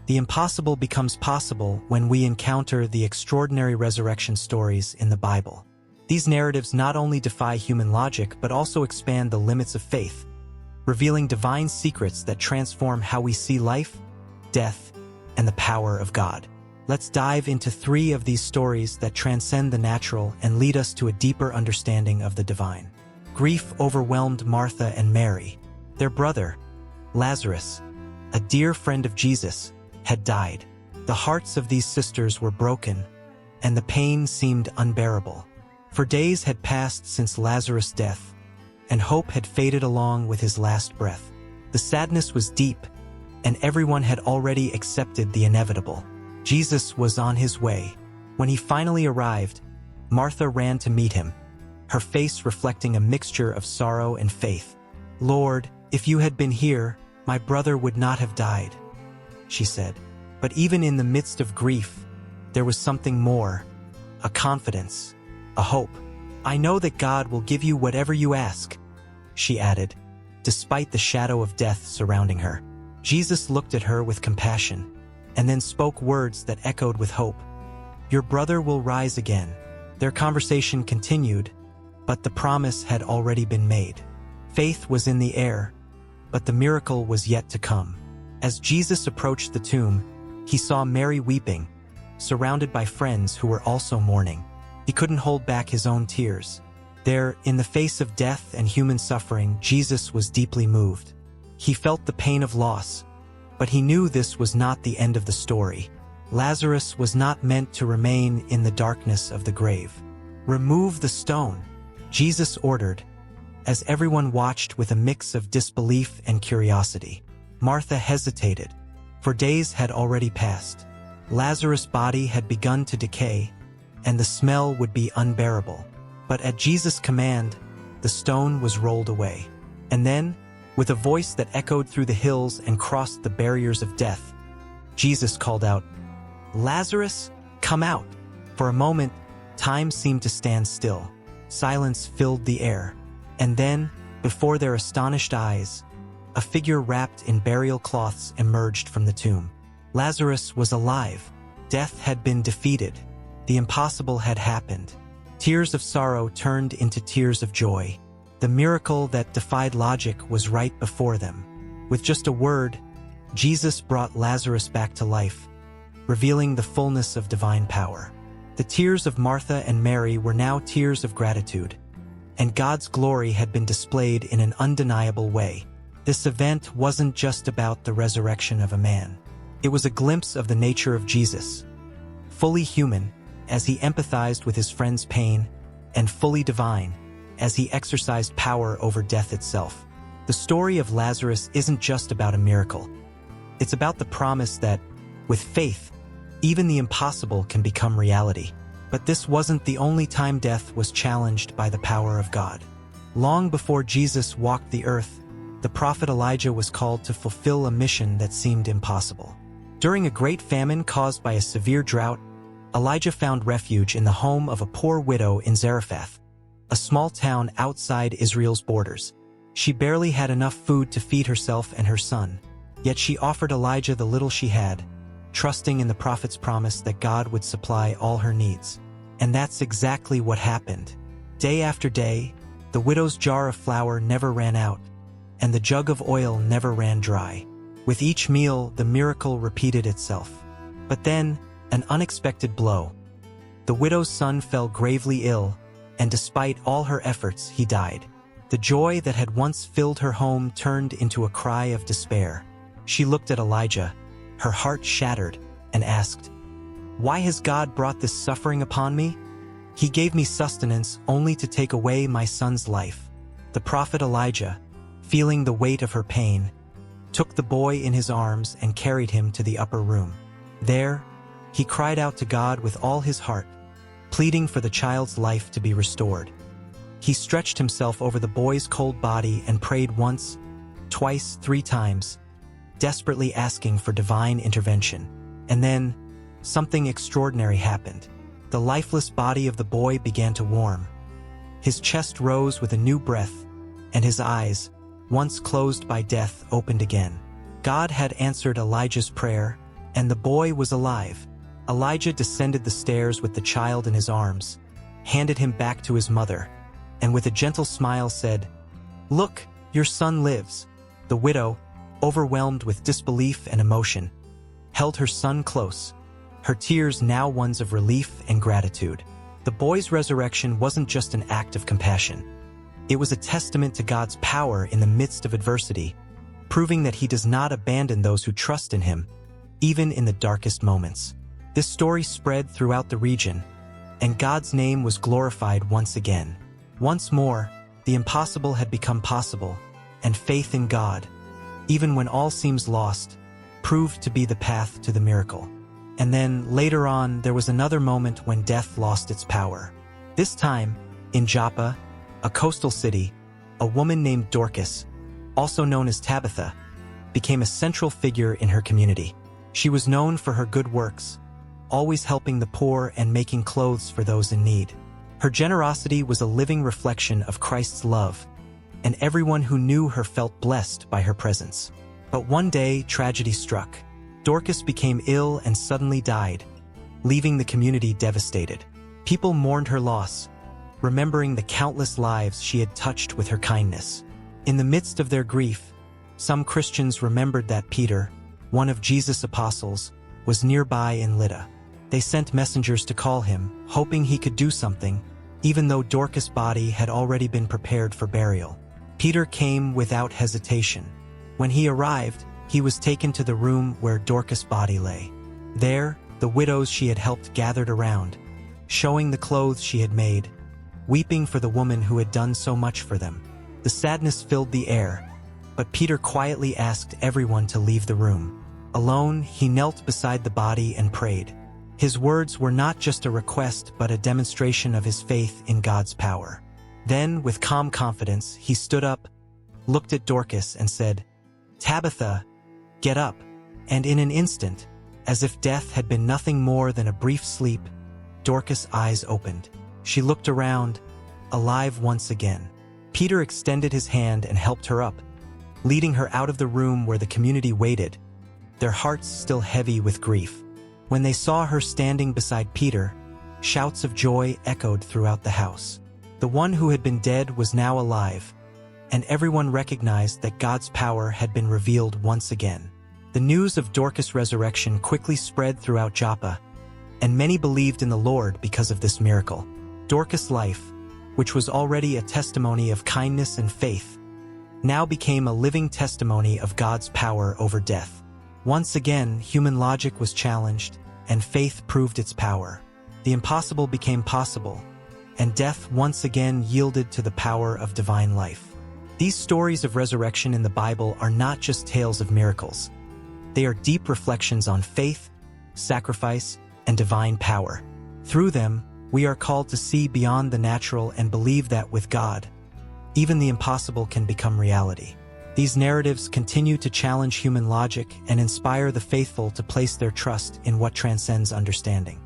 The impossible becomes possible when we encounter the extraordinary resurrection stories in the Bible. These narratives not only defy human logic but also expand the limits of faith, revealing divine secrets that transform how we see life, death, and the power of God. Let's dive into 3 of these stories that transcend the natural and lead us to a deeper understanding of the divine. Grief overwhelmed Martha and Mary. Their brother, Lazarus, a dear friend of Jesus, had died. The hearts of these sisters were broken, and the pain seemed unbearable. For days had passed since Lazarus' death, and hope had faded along with his last breath. The sadness was deep, and everyone had already accepted the inevitable. Jesus was on his way. When he finally arrived, Martha ran to meet him, her face reflecting a mixture of sorrow and faith. "Lord, if you had been here, my brother would not have died," she said. But even in the midst of grief, there was something more, a confidence, a hope. "I know that God will give you whatever you ask," she added, despite the shadow of death surrounding her. Jesus looked at her with compassion, and then spoke words that echoed with hope. "Your brother will rise again." Their conversation continued, but the promise had already been made. Faith was in the air, but the miracle was yet to come. As Jesus approached the tomb, he saw Mary weeping, surrounded by friends who were also mourning. He couldn't hold back his own tears. There, in the face of death and human suffering, Jesus was deeply moved. He felt the pain of loss, but he knew this was not the end of the story. Lazarus was not meant to remain in the darkness of the grave. "Remove the stone," Jesus ordered, as everyone watched with a mix of disbelief and curiosity. Martha hesitated, for days had already passed. Lazarus' body had begun to decay, and the smell would be unbearable. But at Jesus' command, the stone was rolled away. And then, with a voice that echoed through the hills and crossed the barriers of death, Jesus called out, "Lazarus, come out!" For a moment, time seemed to stand still. Silence filled the air. And then, before their astonished eyes, a figure wrapped in burial cloths emerged from the tomb. Lazarus was alive. Death had been defeated. The impossible had happened. Tears of sorrow turned into tears of joy. The miracle that defied logic was right before them. With just a word, Jesus brought Lazarus back to life, revealing the fullness of divine power. The tears of Martha and Mary were now tears of gratitude, and God's glory had been displayed in an undeniable way. This event wasn't just about the resurrection of a man. It was a glimpse of the nature of Jesus, fully human, as he empathized with his friend's pain, and fully divine, as he exercised power over death itself. The story of Lazarus isn't just about a miracle. It's about the promise that, with faith, even the impossible can become reality. But this wasn't the only time death was challenged by the power of God. Long before Jesus walked the earth, the prophet Elijah was called to fulfill a mission that seemed impossible. During a great famine caused by a severe drought, Elijah found refuge in the home of a poor widow in Zarephath, a small town outside Israel's borders. She barely had enough food to feed herself and her son, yet she offered Elijah the little she had, trusting in the prophet's promise that God would supply all her needs. And that's exactly what happened. Day after day, the widow's jar of flour never ran out, and the jug of oil never ran dry. With each meal, the miracle repeated itself. But then, an unexpected blow. The widow's son fell gravely ill, and despite all her efforts, he died. The joy that had once filled her home turned into a cry of despair. She looked at Elijah, her heart shattered, and asked, "Why has God brought this suffering upon me? He gave me sustenance only to take away my son's life." The prophet Elijah, feeling the weight of her pain, took the boy in his arms and carried him to the upper room. There, he cried out to God with all his heart, pleading for the child's life to be restored. He stretched himself over the boy's cold body and prayed once, twice, 3 times, desperately asking for divine intervention. And then, something extraordinary happened. The lifeless body of the boy began to warm. His chest rose with a new breath, and his eyes, once closed by death, opened again. God had answered Elijah's prayer, and the boy was alive. Elijah descended the stairs with the child in his arms, handed him back to his mother, and with a gentle smile said, "Look, your son lives." The widow, overwhelmed with disbelief and emotion, held her son close, her tears now ones of relief and gratitude. The boy's resurrection wasn't just an act of compassion. It was a testament to God's power in the midst of adversity, proving that He does not abandon those who trust in Him, even in the darkest moments. This story spread throughout the region, and God's name was glorified once again. Once more, the impossible had become possible, and faith in God, even when all seems lost, proved to be the path to the miracle. And then, later on, there was another moment when death lost its power. This time, in Joppa, a coastal city, a woman named Dorcas, also known as Tabitha, became a central figure in her community. She was known for her good works, always helping the poor and making clothes for those in need. Her generosity was a living reflection of Christ's love, and everyone who knew her felt blessed by her presence. But one day, tragedy struck. Dorcas became ill and suddenly died, leaving the community devastated. People mourned her loss, remembering the countless lives she had touched with her kindness. In the midst of their grief, some Christians remembered that Peter, one of Jesus' apostles, was nearby in Lydda. They sent messengers to call him, hoping he could do something, even though Dorcas' body had already been prepared for burial. Peter came without hesitation. When he arrived, he was taken to the room where Dorcas' body lay. There, the widows she had helped gathered around, showing the clothes she had made, weeping for the woman who had done so much for them. The sadness filled the air, but Peter quietly asked everyone to leave the room. Alone, he knelt beside the body and prayed. His words were not just a request but a demonstration of his faith in God's power. Then, with calm confidence, he stood up, looked at Dorcas and said, "Tabitha, get up." And in an instant, as if death had been nothing more than a brief sleep, Dorcas' eyes opened. She looked around, alive once again. Peter extended his hand and helped her up, leading her out of the room where the community waited, their hearts still heavy with grief. When they saw her standing beside Peter, shouts of joy echoed throughout the house. The one who had been dead was now alive, and everyone recognized that God's power had been revealed once again. The news of Dorcas' resurrection quickly spread throughout Joppa, and many believed in the Lord because of this miracle. Dorcas' life, which was already a testimony of kindness and faith, now became a living testimony of God's power over death. Once again, human logic was challenged, and faith proved its power. The impossible became possible, and death once again yielded to the power of divine life. These stories of resurrection in the Bible are not just tales of miracles. They are deep reflections on faith, sacrifice, and divine power. Through them, we are called to see beyond the natural and believe that with God, even the impossible can become reality. These narratives continue to challenge human logic and inspire the faithful to place their trust in what transcends understanding.